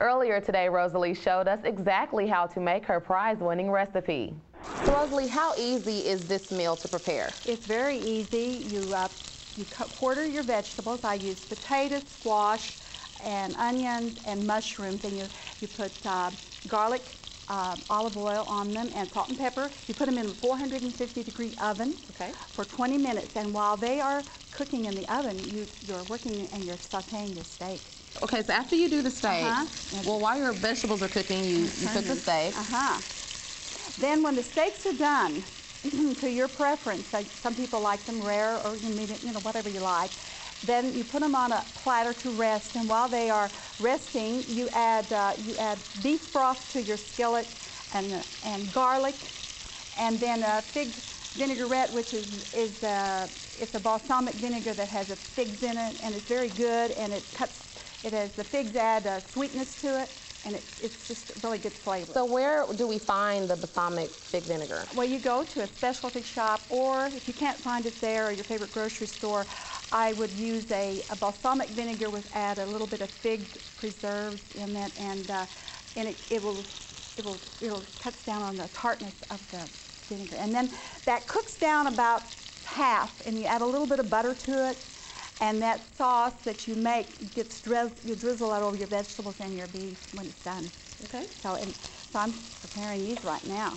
Earlier today, Rosalie showed us exactly how to make her prize-winning recipe. So Rosalie, how easy is this meal to prepare? It's very easy. You quarter your vegetables. I use potatoes, squash, and onions and mushrooms, and you put garlic, olive oil on them, and salt and pepper. You put them in a 450-degree oven for 20 minutes, and while they are cooking in the oven, you're working and you're sauteing your steak. Okay, so after you do the steak, well, while your vegetables are cooking, you cook the steak. Then when the steaks are done, to your preference, some people like them rare or medium, whatever you like, then you put them on a platter to rest, and while they are resting, you add beef broth to your skillet and garlic, and then fig vinaigrette, which is it's a balsamic vinegar that has figs in it, and it's very good, and the figs add sweetness to it, and it's just really good flavor. So where do we find the balsamic fig vinegar? Well, you go to a specialty shop, or if you can't find it there, or your favorite grocery store, I would use a balsamic vinegar add a little bit of fig preserves in it, and it'll cut down on the tartness of the vinegar. And then that cooks down about half, and you add a little bit of butter to it, and that sauce that you make you drizzle that over your vegetables and your beef when it's done. Okay. So I'm preparing these right now.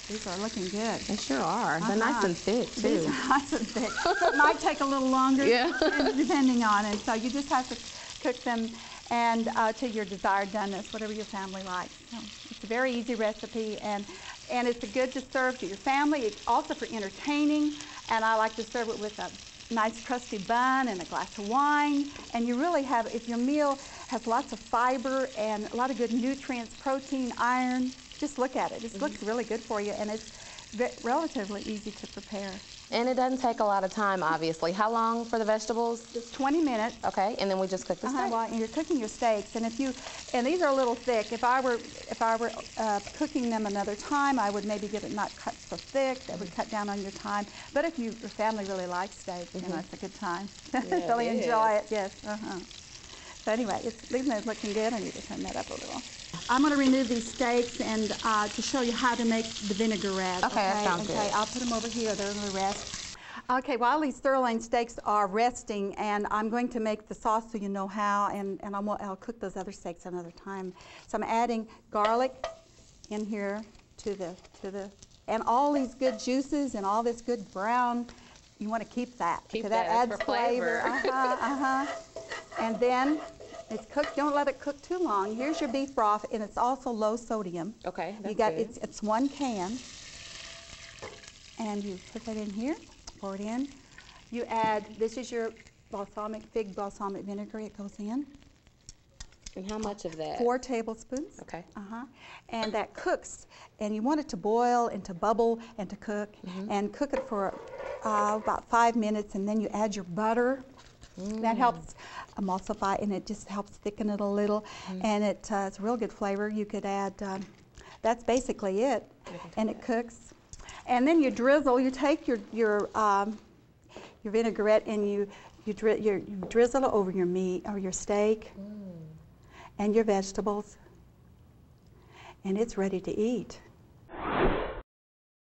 These are looking good. They sure are. They're nice and thick, too. These are nice and thick. It might take a little longer, depending on it. So you just have to cook them and to your desired doneness, whatever your family likes. So it's a very easy recipe, and it's good to serve to your family. It's also for entertaining, and I like to serve it with a nice crusty bun and a glass of wine. And you really have, if your meal has lots of fiber and a lot of good nutrients, protein, iron, just look at it. It looks really good for you, and it's relatively easy to prepare. And it doesn't take a lot of time, obviously. How long for the vegetables? Just 20 minutes. Okay, and then we just cook the steak. Well, and you're cooking your steaks, and these are a little thick. If I were cooking them another time, I would maybe get it not cut so thick. That would cut down on your time. But if your family really likes steak, it's a good time. Yeah, really enjoy it. Yes. So anyway, it's looking good. I need to turn that up a little. I'm going to remove these steaks and to show you how to make the vinaigrette. Okay, that sounds good. I'll put them over here. They're going to rest. Okay, while these sirloin steaks are resting, and I'm going to make the sauce so you know how, and I'll cook those other steaks another time. So I'm adding garlic in here and all these good juices and all this good brown. You want to keep that. Keep that adds for flavor. And then it's cooked. Don't let it cook too long. Here's your beef broth, and it's also low sodium. Okay, that's good. It's 1 can, and you put that in here. Pour it in. You add. This is your fig balsamic vinegar. It goes in. And how much of that? 4 tablespoons. Okay. And that cooks, and you want it to boil and to bubble and to cook, and cook it for about 5 minutes, and then you add your butter. That helps emulsify, and it just helps thicken it a little, and it's a real good flavor. You could add, that's basically it, and it cooks. And then you drizzle. You take your vinaigrette and you drizzle it over your meat or your steak and your vegetables, and it's ready to eat.